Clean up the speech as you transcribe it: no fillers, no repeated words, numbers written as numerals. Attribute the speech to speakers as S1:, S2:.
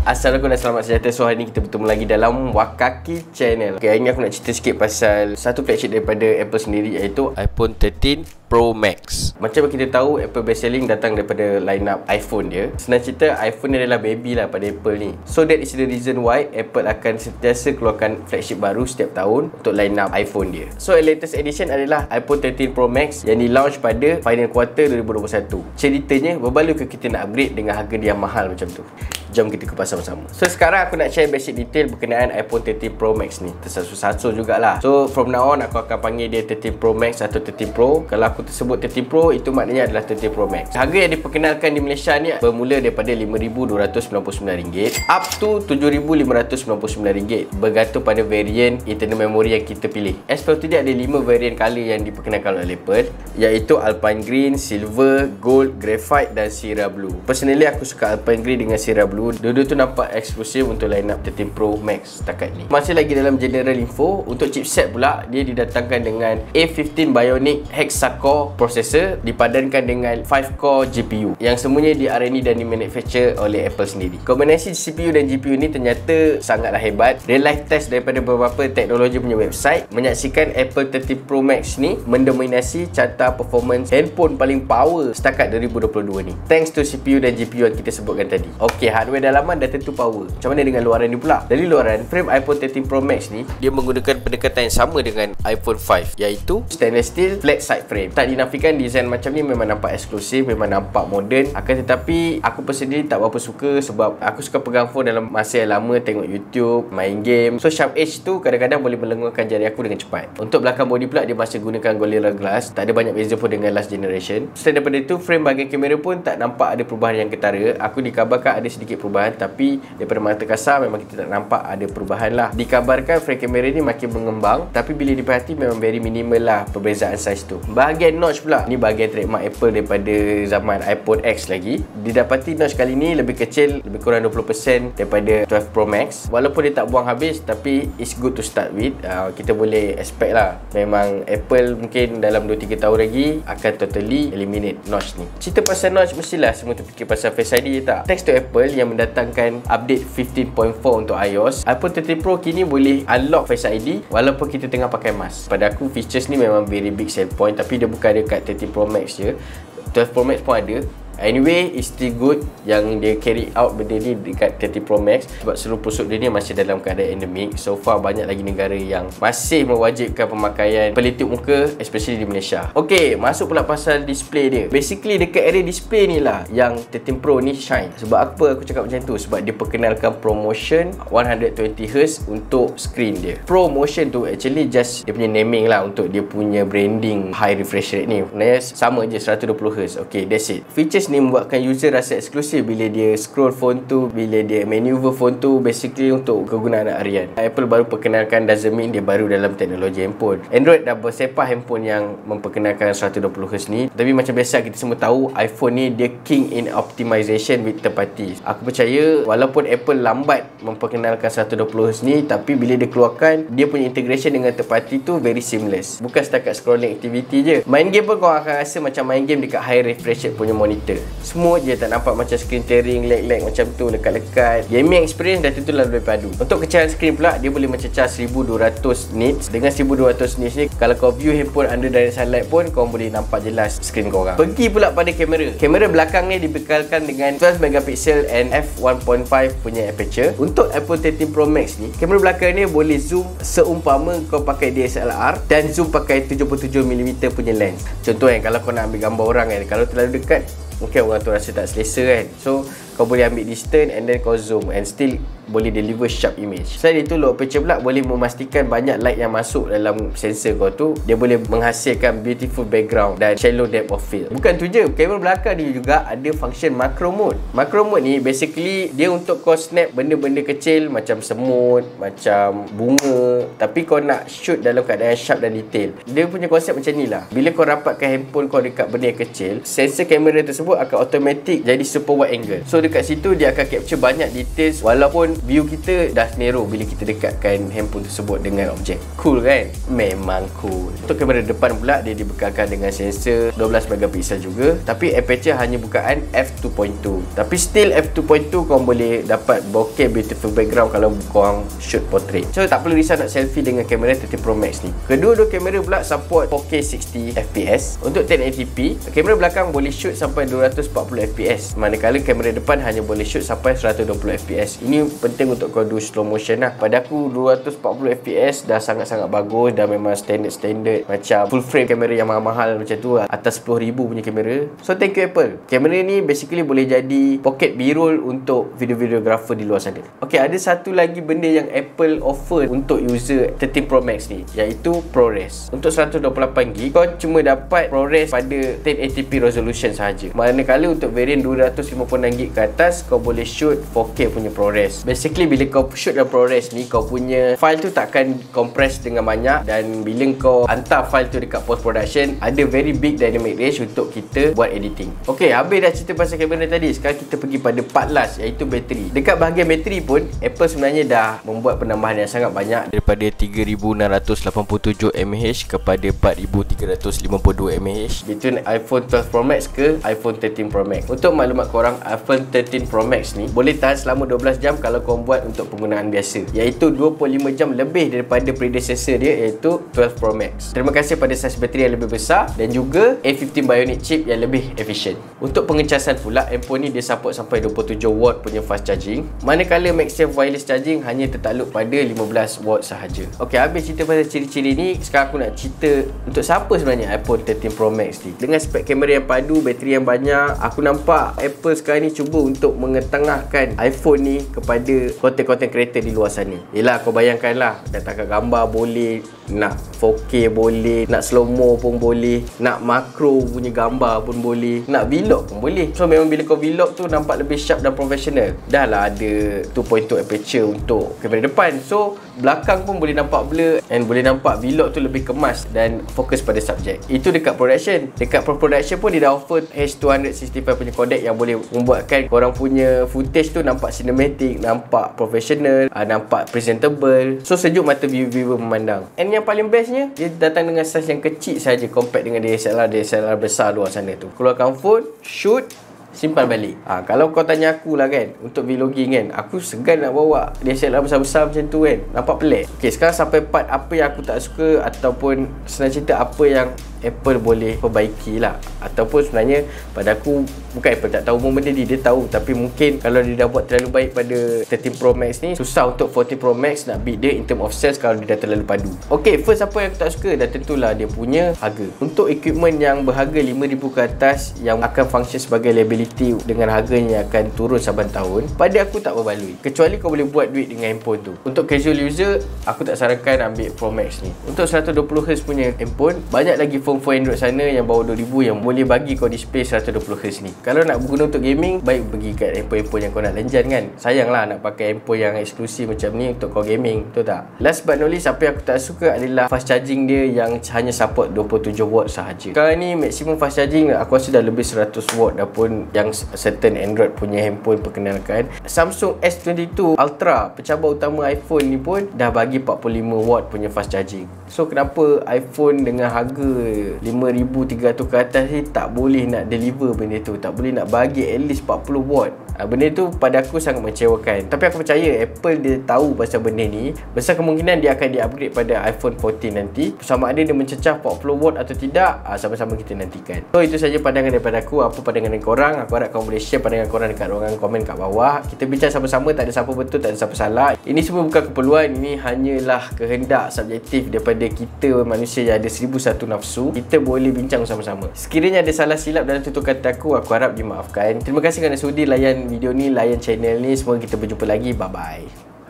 S1: Assalamualaikum dan selamat sejahtera. So hari ni kita bertemu lagi dalam Wakaki Channel. Okay, hari ni aku nak cerita sikit pasal satu flagship daripada Apple sendiri, iaitu iPhone 13 Pro Max. Macam kita tahu, Apple best selling datang daripada line-up iPhone dia. Senang cerita, iPhone ni adalah baby lah pada Apple ni. So that is the reason why Apple akan sentiasa keluarkan flagship baru setiap tahun untuk line-up iPhone dia. So latest edition adalah iPhone 13 Pro Max yang di launch pada final quarter 2021. Ceritanya, berbaloi ke kita nak upgrade dengan harga dia yang mahal macam tu? Jom kita kupas sama-sama. So sekarang aku nak share basic detail berkenaan iPhone 13 Pro Max ni. Tersasul-sasul jugalah. So from now on aku akan panggil dia 13 Pro Max atau 13 Pro. Kalau aku tersebut 13 Pro, itu maknanya adalah 13 Pro Max. Harga yang diperkenalkan di Malaysia ni bermula daripada RM5,299 up to RM7,599, bergantung pada varian internal memory yang kita pilih. As per today, ada 5 varian color yang diperkenalkan oleh Apple, iaitu Alpine Green, Silver, Gold, Graphite dan Sierra Blue. Personally aku suka Alpine Green dengan Sierra Blue. Dua-dua tu nampak eksklusif untuk line up 13 Pro Max setakat ni. Masih lagi dalam general info, untuk chipset pula dia didatangkan dengan A15 Bionic Hexa-core processor dipadankan dengan 5-core GPU yang semuanya di R&D dan di manufacture oleh Apple sendiri. Kombinasi CPU dan GPU ni ternyata sangatlah hebat. Real life test daripada beberapa teknologi punya website menyaksikan Apple 13 Pro Max ni mendominasi carta performance handphone paling power setakat 2022 ni, thanks to CPU dan GPU yang kita sebutkan tadi. Okey, hardware dalaman dah tentu power. Macam mana dengan luaran ni pula? Dari luaran, frame iPhone 13 Pro Max ni dia menggunakan pendekatan yang sama dengan iPhone 5, iaitu stainless steel flat side frame. Tak dinafikan design macam ni memang nampak eksklusif, memang nampak moden. Akan tetapi aku sendiri tak berapa suka, sebab aku suka pegang phone dalam masa yang lama, tengok YouTube, main game. So sharp edge tu kadang-kadang boleh melengurkan jari aku dengan cepat. Untuk belakang body pula, dia masih gunakan Gorilla Glass. Tak ada banyak beza pun dengan last generation. Selain daripada itu, frame bahagian kamera pun tak nampak ada perubahan yang ketara. Aku dikabarkan ada sedikit perubahan, tapi daripada mata kasar memang kita tak nampak ada perubahan lah. Dikabarkan frame kamera ni makin mengembang, tapi bila diperhati memang very minimal lah perbezaan saiz tu. Bahagian notch pula, ni bahagian trademark Apple daripada zaman iPhone X lagi. Didapati notch kali ni lebih kecil, lebih kurang 20% daripada 12 Pro Max. Walaupun dia tak buang habis, tapi it's good to start with. Kita boleh expect lah, memang Apple mungkin dalam 2-3 tahun lagi akan totally eliminate notch ni. Cerita pasal notch, mestilah semua terfikir pasal Face ID, tak? Thanks to Apple yang mendatangkan update 15.4 untuk iOS, iPhone 13 Pro kini boleh unlock Face ID walaupun kita tengah pakai mask. Pada aku, features ni memang very big sell point, tapi dia bukan dekat 13 Pro Max je, 12 Pro Max pun ada. Anyway, it's still good yang dia carry out benda ni dekat 13 Pro Max, sebab seluruh pusat dunia masih dalam keadaan endemik. So far banyak lagi negara yang masih mewajibkan pemakaian pelitup muka, especially di Malaysia. Ok, masuk pula pasal display dia. Basically dekat area display ni lah yang 13 Pro ni shine. Sebab apa aku cakap macam tu? Sebab dia perkenalkan ProMotion 120Hz untuk screen dia. ProMotion tu actually just dia punya naming lah untuk dia punya branding high refresh rate ni. Sebenarnya sama je, 120Hz. Ok, that's it. Features ni membuatkan user rasa eksklusif bila dia scroll phone tu, bila dia maneuver phone tu, basically untuk kegunaan harian. Apple baru perkenalkan, doesn't mean dia baru dalam teknologi handphone. Android dah bersepah handphone yang memperkenalkan 120Hz ni, tapi macam biasa kita semua tahu, iPhone ni dia king in optimization with tepati. Aku percaya walaupun Apple lambat memperkenalkan 120Hz ni, tapi bila dia keluarkan, dia punya integration dengan tepati tu very seamless. Bukan setakat scrolling activity je, main game pun kau akan rasa macam main game dekat high refresh rate punya monitor. Smooth je, tak nampak macam screen tearing, lag macam tu, lekat-lekat. Gaming experience dah tentulah lebih padu. Untuk kecahan screen pula, dia boleh mencecah 1200 nits. Dengan 1200 nits ni, kalau kau view handphone under direct sunlight pun, kau boleh nampak jelas screen kau orang. Pergi pula pada kamera. Kamera belakang ni dibekalkan dengan 12 megapixel and f1.5 punya aperture. Untuk Apple 13 Pro Max ni, kamera belakang ni boleh zoom seumpama kau pakai DSLR dan zoom pakai 77mm punya lens. Contoh kan, kalau kau nak ambil gambar orang kan, kalau terlalu dekat mungkin orang tu rasa tak selesa kan. So kau boleh ambil distance and then kau zoom and still boleh deliver sharp image. Selain itu, low aperture pula boleh memastikan banyak light yang masuk dalam sensor kau tu. Dia boleh menghasilkan beautiful background dan shallow depth of field. Bukan tu je, kamera belakang dia juga ada function macro mode. Macro mode ni basically dia untuk kau snap benda-benda kecil macam semut, macam bunga, tapi kau nak shoot dalam keadaan sharp dan detail. Dia punya konsep macam ni lah. Bila kau rapatkan handphone kau dekat benda yang kecil, sensor kamera tersebut akan automatic jadi super wide angle. So dekat situ dia akan capture banyak details walaupun view kita dah narrow bila kita dekatkan handphone tersebut dengan objek. Cool kan? Memang cool. Untuk kamera depan pula dia dibekalkan dengan sensor 12 megapiksel juga, tapi aperture hanya bukaan f2.2. Tapi still f2.2 korang boleh dapat bokeh beautiful background kalau korang shoot portrait. So tak perlu risau nak selfie dengan kamera 13 Pro Max ni. Kedua-dua kamera pula support 4K 60 fps. Untuk 1080p, kamera belakang boleh shoot sampai 240 fps, manakala kamera depan hanya boleh shoot sampai 120 fps. Ini penting untuk kau do slow motion lah. Pada aku 240 fps dah sangat-sangat bagus, dah memang standard macam full frame kamera yang mahal-mahal macam tu, atas 10,000 punya kamera. So thank you Apple. Kamera ni basically boleh jadi pocket B-roll untuk video-videographer di luar sana. Okay, ada satu lagi benda yang Apple offer untuk user 13 Pro Max ni, iaitu ProRes. Untuk 128GB kau cuma dapat ProRes pada 1080p resolution sahaja, manakala untuk varian 256GB ke atas kau boleh shoot 4K punya ProRes. Basically bila kau shoot dalam ProRes ni, kau punya file tu takkan compress dengan banyak, dan bila kau hantar file tu dekat post production, ada very big dynamic range untuk kita buat editing. Okay, habis dah cerita pasal kamera tadi. Sekarang kita pergi pada part last, iaitu bateri. Dekat bahagian bateri pun Apple sebenarnya dah membuat penambahan yang sangat banyak, daripada 3687 mAh kepada 4352 mAh between iPhone 12 Pro Max ke iPhone 13 Pro Max. Untuk maklumat korang, iPhone 13 Pro Max ni boleh tahan selama 12 jam kalau korang buat untuk penggunaan biasa, iaitu 25 jam lebih daripada predecessor dia, iaitu 12 Pro Max. Terima kasih pada saiz bateri yang lebih besar dan juga A15 Bionic chip yang lebih efisien. Untuk pengecasan pula, handphone ni dia support sampai 27W punya fast charging, manakala MagSafe wireless charging hanya tertakluk pada 15W sahaja. Okey, habis cerita pasal ciri-ciri ni, sekarang aku nak cerita untuk siapa sebenarnya iPhone 13 Pro Max ni. Dengan spek kamera yang padu, bateri yang banyak, aku nampak Apple sekarang ni cuba untuk mengetengahkan iPhone ni kepada konten-konten creator di luar sana. Yelah, kau bayangkanlah, nak tangkap gambar boleh, nak 4K boleh, nak slow-mo pun boleh, nak makro punya gambar pun boleh, nak vlog pun boleh. So memang bila kau vlog tu nampak lebih sharp dan professional. Dah lah ada 2.2 aperture untuk kamera depan, so belakang pun boleh nampak blur, and boleh nampak vlog tu lebih kemas dan fokus pada subjek. Itu dekat production. Dekat production pun dia dah offer H265 punya codec yang boleh membuatkan korang punya footage tu nampak cinematic, nampak professional, nampak presentable. So sejuk mata viewer memandang. And yang paling bestnya, dia datang dengan saiz yang kecil saja compared dengan DSLR besar luar sana tu. Keluarkan phone, shoot, simpan balik. Kalau kau tanya aku lah kan, untuk vlogging kan, aku segan nak bawa DSLR besar-besar macam tu kan, nampak pelik. Okay, sekarang sampai part apa yang aku tak suka, ataupun senang cerita apa yang Apple boleh perbaiki lah. Ataupun sebenarnya pada aku, bukan Apple tak tahu benda ni, dia tahu, tapi mungkin kalau dia dah buat terlalu baik pada 13 Pro Max ni, susah untuk 14 Pro Max nak beat dia in term of sales kalau dia dah terlalu padu. Okay, first apa yang aku tak suka, dah tentulah dia punya harga. Untuk equipment yang berharga 5,000 ke atas yang akan function sebagai liability dengan harganya akan turun saban tahun, pada aku tak berbaloi, kecuali kau boleh buat duit dengan handphone tu. Untuk casual user, aku tak sarankan ambil Pro Max ni. Untuk 120Hz punya handphone, banyak lagi phone Android sana yang bawah 2,000 yang boleh bagi kau display 120Hz ni. Kalau nak guna untuk gaming, baik pergi kat handphone yang kau nak lenjan kan. Sayang lah nak pakai handphone yang eksklusif macam ni untuk kau gaming, betul tak? Last but not least, apa yang aku tak suka adalah fast charging dia yang hanya support 27W sahaja. Sekarang ni maksimum fast charging aku rasa dah lebih 100W dah pun yang certain Android punya handphone perkenalkan. Samsung S22 Ultra, pencabar utama iPhone ni pun dah bagi 45W punya fast charging. So kenapa iPhone dengan harga 5,300 ke atas ni tak boleh nak deliver benda tu, tak boleh nak bagi at least 40W? Benda tu pada aku sangat mengecewakan. Tapi aku percaya Apple dia tahu pasal benda ni. Besar kemungkinan dia akan di-upgrade pada iPhone 14 nanti. Sama ada dia mencecah 40W atau tidak, sama-sama kita nantikan. So itu saja pandangan daripada aku. Apa pandangan korang? Aku harap korang boleh share pandangan korang dekat ruangan komen kat bawah. Kita bincang sama-sama, tak ada siapa betul, tak ada siapa salah. Ini semua bukan keperluan, ini hanyalah kehendak subjektif daripada kita manusia yang ada 1001 nafsu. Kita boleh bincang sama-sama. Sekiranya ada salah silap dalam tutur kata aku harap dimaafkan. Terima kasih kerana sudi layan video ni, layan channel ni. Semoga kita berjumpa lagi. Bye-bye.